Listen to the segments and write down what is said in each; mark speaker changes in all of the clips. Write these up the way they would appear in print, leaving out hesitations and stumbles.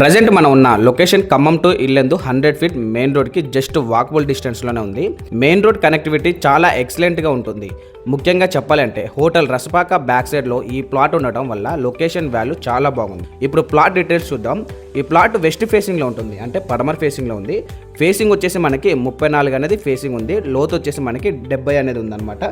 Speaker 1: Present మనం ఉన్న location Khammam to Yellandu 100 feet main రోడ్కి జస్ట్ వాకబుల్ డిస్టెన్స్లోనే ఉంది. మెయిన్ రోడ్ కనెక్టివిటీ చాలా ఎక్సలెంట్గా ఉంటుంది. ముఖ్యంగా చెప్పాలంటే హోటల్ రసపాక బ్యాక్ సైడ్లో ఈ ప్లాట్ ఉండటం వల్ల లొకేషన్ వాల్యూ చాలా బాగుంది. ఇప్పుడు ప్లాట్ డీటెయిల్స్ చూద్దాం. ఈ ప్లాట్ వెస్ట్ ఫేసింగ్లో ఉంటుంది, అంటే పడమర ఫేసింగ్లో ఉంది. ఫేసింగ్ వచ్చేసి మనకి 34 అనేది ఫేసింగ్ ఉంది. లోతు వచ్చేసి మనకి 70 అనేది ఉందన్నమాట.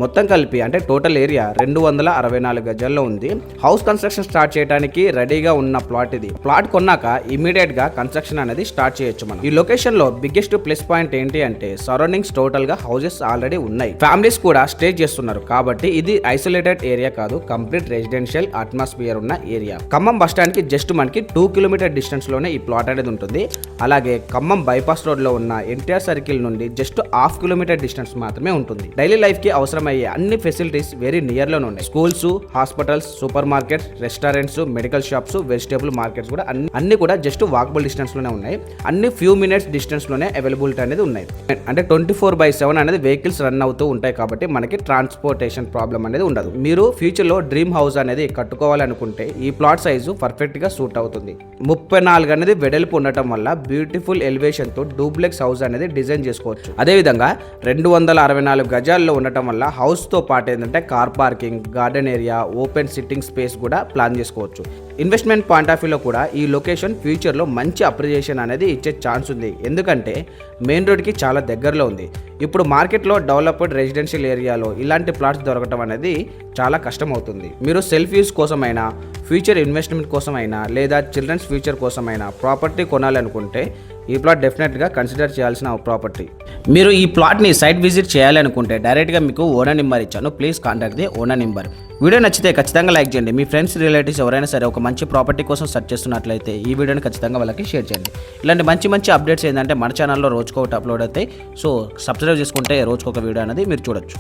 Speaker 1: మొత్తం కలిపి అంటే టోటల్ ఏరియా 264 గజాల్లో ఉంది. హౌస్ కన్స్ట్రక్షన్ స్టార్ట్ చేయడానికి రెడీగా ఉన్న ప్లాట్ ఇది. ప్లాట్ కొన్నాక ఇమీడియట్ గా కన్స్ట్రక్షన్ అనేది స్టార్ట్ చేయొచ్చు మనం. ఈ లొకేషన్ లో బిగ్గెస్ట్ ప్లస్ పాయింట్ ఏంటి అంటే సరౌండింగ్స్ టోటల్ గా హౌసెస్ ఆల్రెడీ ఉన్నాయి. ఫ్యామిలీస్ కూడా స్టే చేస్తున్నారు కాబట్టి ఇది ఐసోలేటెడ్ ఏరియా కాదు, కంప్లీట్ రెసిడెన్షియల్ అట్మాస్ఫియర్ ఉన్న ఏరియా. ఖమ్మం బస్ స్టాండ్ కి జస్ట్ మనకి 2 కిలోమీటర్ డిస్టెన్స్ లోనే ఈ ప్లాట్ అనేది ఉంటుంది. అలాగే ఖమ్మం బైపాస్ రోడ్ లో ఉన్న ఎన్టీఆర్ సర్కిల్ నుండి జస్ట్ 1/2 కిలోమీటర్ డిస్టెన్స్ మాత్రమే ఉంటుంది. డైలీ లైఫ్ కి అవసరమయ్యే అన్ని ఫెసిలిటీస్ వెరీ నియర్ లోనే ఉన్నాయి. Schools, hospitals, super markets, restaurants, medical shops, vegetable markets కూడా అన్ని కూడా జస్ట్ వాకబుల్ డిస్టెన్స్ లోనే ఉన్నాయి. అన్ని ఫ్యూ మినిట్స్ డిస్టెన్స్ లోనే అవైలబిలిటీ అనేది ఉన్నాయి. అంటే 24/7 అనేది వెహికల్స్ రన్ అవుతూ ఉంటాయి కాబట్టి మనకి ట్రాన్స్పోర్టేషన్ ప్రాబ్లం అనేది ఉండదు. మీరు ఫ్యూచర్ లో డ్రీమ్ హౌస్ అనేది కట్టుకోవాలనుకుంటే ఈ ప్లాట్ సైజు పర్ఫెక్ట్ గా సూట్ అవుతుంది. 34 అనేది వెడల్పు ఉండటం వల్ల బ్యూటిఫుల్ ఎలివేషన్ తో డూప్లెక్స్ హౌస్ అనేది డిజైన్ చేసుకోవచ్చు. అదే విధంగా 264 గజాల్లో ఉండటం వల్ల హౌస్ తో పాటు ఏంటంటే car parking, garden area, open sitting space కూడా ప్లాన్ చేసుకోవచ్చు. ఇన్వెస్ట్మెంట్ పాయింట్ ఆఫ్ వ్యూలో కూడా ఈ లొకేషన్ ఫ్యూచర్లో మంచి అప్రిజియేషన్ అనేది ఇచ్చే ఛాన్స్ ఉంది. ఎందుకంటే మెయిన్ రోడ్కి చాలా దగ్గరలో ఉంది. ఇప్పుడు మార్కెట్లో డెవలప్డ్ రెసిడెన్షియల్ ఏరియాలో ఇలాంటి ప్లాట్స్ దొరకడం అనేది చాలా కష్టం అవుతుంది. మీరు సెల్ఫ్ యూస్ కోసమైనా, ఫ్యూచర్ ఇన్వెస్ట్మెంట్ కోసమైనా, లేదా చిల్డ్రన్స్ ఫ్యూచర్ కోసమైనా ప్రాపర్టీ కొనాలనుకుంటే ఈ ప్లాట్ డెఫినెట్గా కన్సిడర్ చేయాల్సిన ప్రాపర్టీ. మీరు ఈ ప్లాట్ని సైట్ విజిట్ చేయాలనుకుంటే డైరెక్ట్గా మీకు ఓనర్ నెంబర్ ఇచ్చాను. Please contact the owner number. Video నచ్చితే ఖచ్చితంగా లైక్ చేయండి. మీ ఫ్రెండ్స్, రిలేటివ్స్ ఎవరైనా సరే ఒక మంచి ప్రాపర్టీ కోసం సెర్చ్ చేస్తున్నట్లయితే ఈ వీడియోని ఖచ్చితంగా వాళ్ళకి షేర్ చేయండి. ఇలాంటి మంచి అప్డేట్స్ ఏంటంటే మన ఛానల్లో రోజుకొకటి అప్లోడ్ అవుతాయి. సో సబ్స్క్రైబ్ చేసుకుంటే రోజుకొక వీడియో అనేది మీరు చూడొచ్చు.